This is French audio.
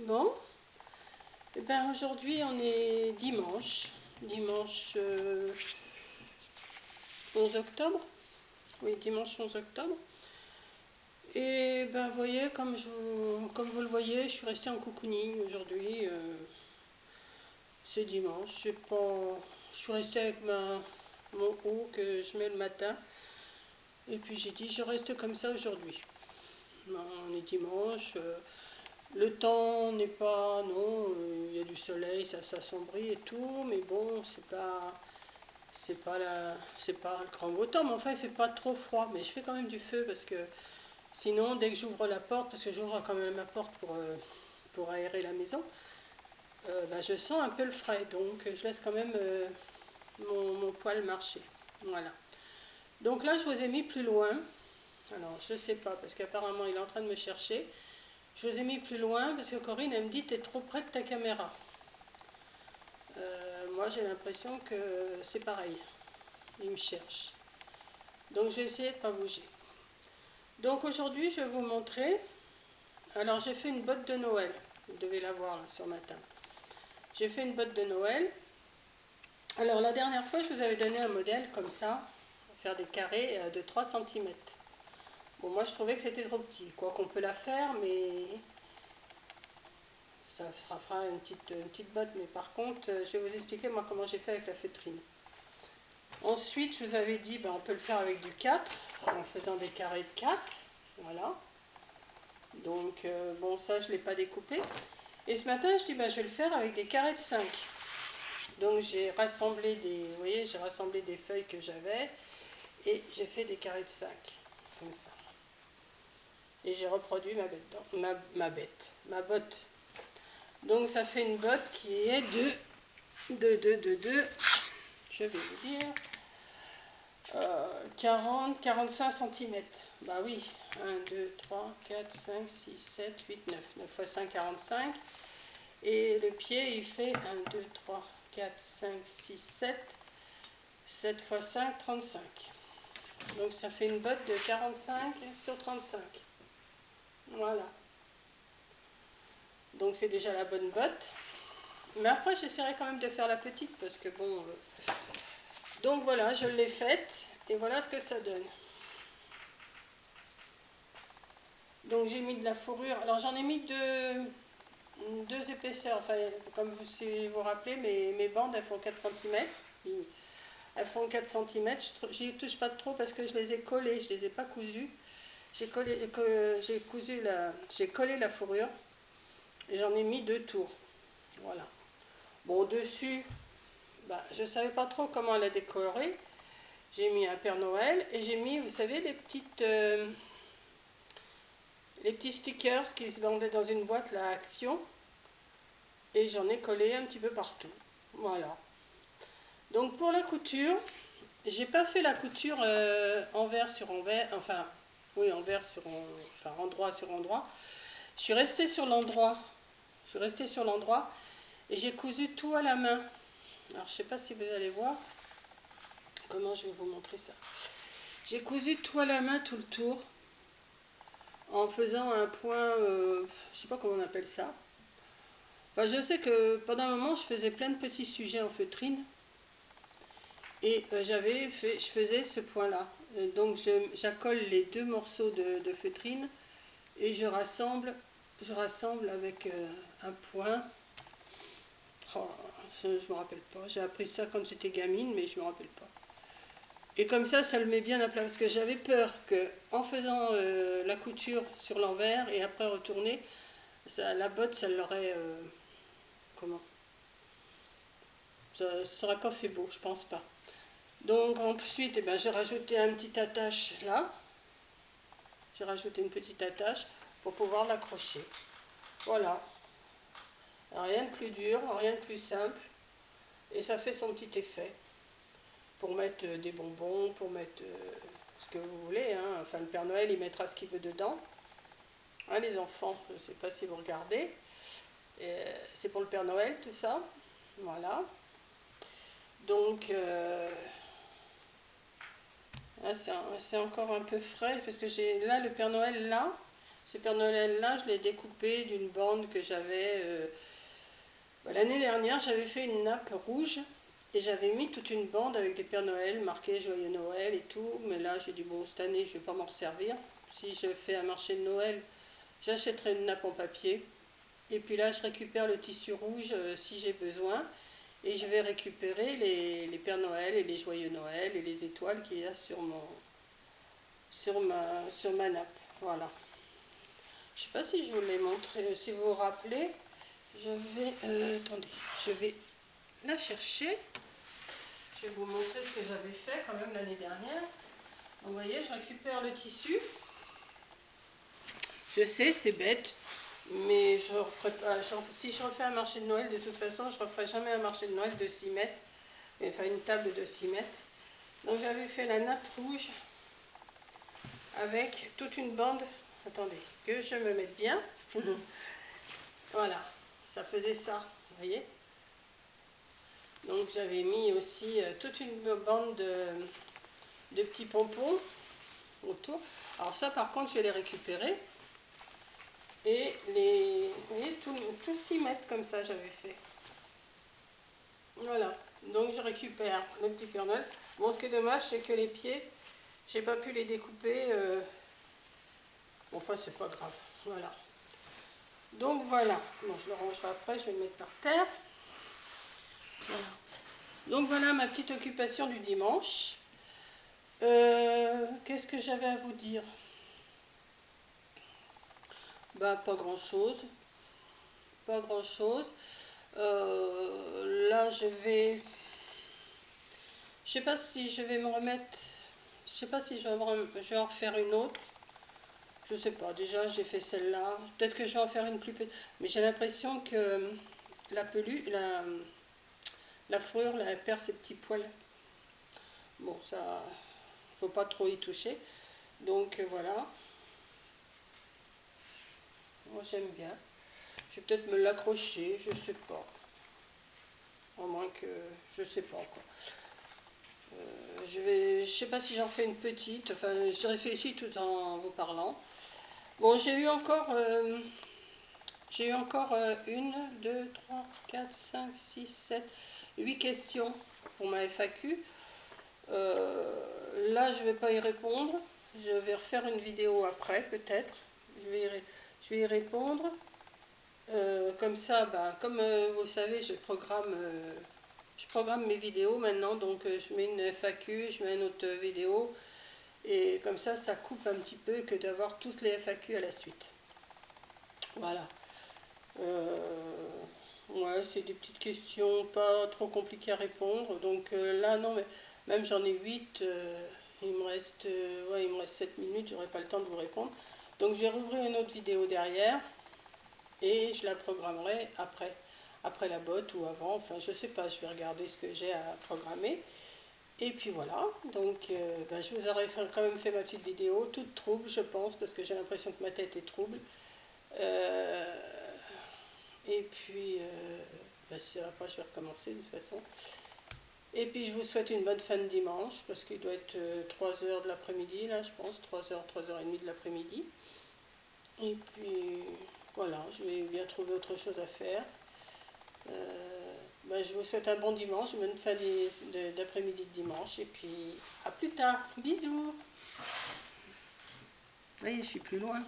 Bon, et ben aujourd'hui on est dimanche, 11 octobre, oui dimanche 11 octobre, et ben vous voyez comme vous le voyez, je suis restée en cocooning aujourd'hui, c'est dimanche, je suis restée avec mon haut que je mets le matin, et puis j'ai dit je reste comme ça aujourd'hui. On est dimanche. Le temps n'est pas, non, il y a du soleil, ça s'assombrit et tout, mais bon, c'est pas le grand beau temps, mais enfin il fait pas trop froid, mais je fais quand même du feu parce que sinon dès que j'ouvre la porte, parce que j'ouvre quand même la porte pour aérer la maison, ben, je sens un peu le frais, donc je laisse quand même mon poêle marcher, voilà. Donc là je vous ai mis plus loin, alors je sais pas, parce qu'apparemment il est en train de me chercher. Je vous ai mis plus loin parce que Corinne, elle me dit t'es trop près de ta caméra. Moi, j'ai l'impression que c'est pareil. Il me cherche. Donc, je vais essayer de ne pas bouger. Donc, aujourd'hui, je vais vous montrer. Alors, j'ai fait une botte de Noël. Vous devez la voir là, sur ma table. J'ai fait une botte de Noël. Alors, la dernière fois, je vous avais donné un modèle comme ça, faire des carrés de 3 cm. Bon, moi, je trouvais que c'était trop petit. Quoi qu'on peut la faire, mais ça fera une petite botte, mais par contre, je vais vous expliquer moi comment j'ai fait avec la feutrine. Ensuite, je vous avais dit, ben, on peut le faire avec du 4, en faisant des carrés de 4. Voilà. Donc, bon, ça, je ne l'ai pas découpé. Et ce matin, je dis, ben, je vais le faire avec des carrés de 5. Donc, j'ai rassemblé vous voyez, j'ai rassemblé des feuilles que j'avais, et j'ai fait des carrés de 5, comme ça. Et j'ai reproduit ma botte. Donc, ça fait une botte qui est je vais vous dire, 40-45 cm. Bah oui, 1, 2, 3, 4, 5, 6, 7, 8, 9. 9 x 5, 45. Et le pied, il fait 1, 2, 3, 4, 5, 6, 7. 7 x 5, 35. Donc ça fait une botte de 45 sur 35. Voilà. Donc c'est déjà la bonne botte. Mais après, j'essaierai quand même de faire la petite parce que bon... Donc voilà, je l'ai faite. Et voilà ce que ça donne. Donc j'ai mis de la fourrure. Alors j'en ai mis deux épaisseurs. Enfin, comme si vous vous rappelez, mes bandes, elles font 4 cm. Elles font 4 cm. J'y touche pas trop parce que je les ai collées. Je les ai pas cousues. J'ai collé la fourrure. Et j'en ai mis 2 tours. Voilà. Bon, au-dessus, bah, je ne savais pas trop comment la décorer. J'ai mis un Père Noël et j'ai mis, vous savez, les petits stickers qui se vendaient dans une boîte, la Action. Et j'en ai collé un petit peu partout. Voilà. Donc pour la couture, j'ai pas fait la couture envers sur envers, enfin, oui, endroit sur endroit. Je suis restée sur l'endroit. Et j'ai cousu tout à la main. Alors je sais pas si vous allez voir comment je vais vous montrer ça. J'ai cousu tout à la main tout le tour en faisant un point, je sais pas comment on appelle ça. Enfin, je sais que pendant un moment je faisais plein de petits sujets en feutrine et je faisais ce point là. Donc j'accole les 2 morceaux de feutrine et je rassemble avec un point. Oh, je ne me rappelle pas, j'ai appris ça quand j'étais gamine mais je ne me rappelle pas. Et comme ça le met bien à plat, parce que j'avais peur que en faisant la couture sur l'envers et après retourner, la botte, ça l'aurait... comment ça ne serait pas fait beau, je pense pas. Donc ensuite, eh ben, j'ai rajouté un petit attache là. J'ai rajouté une petite attache pour pouvoir l'accrocher. Voilà. Rien de plus dur, rien de plus simple. Et ça fait son petit effet. Pour mettre des bonbons, pour mettre ce que vous voulez. Hein. Enfin, le Père Noël, il mettra ce qu'il veut dedans. Hein, les enfants, je ne sais pas si vous regardez. C'est pour le Père Noël, tout ça. Voilà. Donc, là, c'est encore un peu frais, parce que j'ai là le Père Noël, là. Ces Père Noël là, je l'ai découpé d'une bande que j'avais l'année dernière. J'avais fait une nappe rouge et j'avais mis toute une bande avec des Père Noël marqués Joyeux Noël et tout. Mais là, j'ai dit bon, cette année, je vais pas m'en resservir. Si je fais un marché de Noël, j'achèterai une nappe en papier. Et puis là, je récupère le tissu rouge si j'ai besoin. Et je vais récupérer les Père Noël et les Joyeux Noël et les étoiles qu'il y a sur ma nappe. Voilà. Je ne sais pas si je vous l'ai montré, si vous vous rappelez. Je vais, attendez, je vais la chercher. Je vais vous montrer ce que j'avais fait quand même l'année dernière. Vous voyez, je récupère le tissu. Je sais, c'est bête, mais je referai pas, si je refais un marché de Noël, de toute façon, je ne referai jamais un marché de Noël de 6 mètres. Enfin, une table de 6 mètres. Donc j'avais fait la nappe rouge avec toute une bande. Attendez, que je me mette bien. Voilà, ça faisait ça, vous voyez. Donc j'avais mis aussi toute une bande de petits pompons autour. Alors ça par contre je vais les récupérer. Et vous voyez, tout 6 mètres comme ça j'avais fait. Voilà, donc je récupère le petit Père Noël. Bon, ce qui est dommage c'est que les pieds, j'ai pas pu les découper. Bon, enfin c'est pas grave, voilà. Donc voilà, bon je le rangerai après, je vais le mettre par terre. Voilà. Donc voilà ma petite occupation du dimanche. Qu'est-ce que j'avais à vous dire? Bah pas grand chose. Pas grand chose. Là je vais. Je sais pas si je vais me remettre. Je sais pas si je vais en refaire une autre. Je sais pas. Déjà j'ai fait celle-là. Peut-être que je vais en faire une plus petite. Mais j'ai l'impression que la la fourrure, là, elle perd ses petits poils. Bon, ça, faut pas trop y toucher. Donc voilà. Moi j'aime bien. Je vais peut-être me l'accrocher, je sais pas. À moins que, je sais pas quoi. Je sais pas si j'en fais une petite. Enfin, je réfléchis tout en vous parlant. Bon, j'ai eu encore 1, 2, 3, 4, 5, 6, 7, 8 questions pour ma FAQ. Là, je vais pas y répondre. Je vais refaire une vidéo après, peut-être. Je vais y répondre. Comme ça, bah, comme vous le savez, je programme mes vidéos maintenant. Donc, je mets une FAQ, je mets une autre vidéo. Et comme ça coupe un petit peu que d'avoir toutes les FAQ à la suite. Voilà. Ouais, c'est des petites questions pas trop compliquées à répondre. Donc là, non, mais même j'en ai 8. Il me reste 7 minutes, j'aurai pas le temps de vous répondre. Donc je vais rouvrir une autre vidéo derrière et je la programmerai après la botte ou avant. Enfin, je sais pas, je vais regarder ce que j'ai à programmer. Et puis voilà, donc je vous aurais quand même fait ma petite vidéo, toute trouble je pense, parce que j'ai l'impression que ma tête est trouble. Et puis, après je vais recommencer de toute façon. Et puis je vous souhaite une bonne fin de dimanche, parce qu'il doit être 3h de l'après-midi, là je pense, 3h, 3h30 de l'après-midi. Et puis voilà, je vais bien trouver autre chose à faire. Je vous souhaite un bon dimanche, une bonne fin d'après-midi de dimanche, et puis à plus tard. Bisous. Vous voyez, je suis plus loin.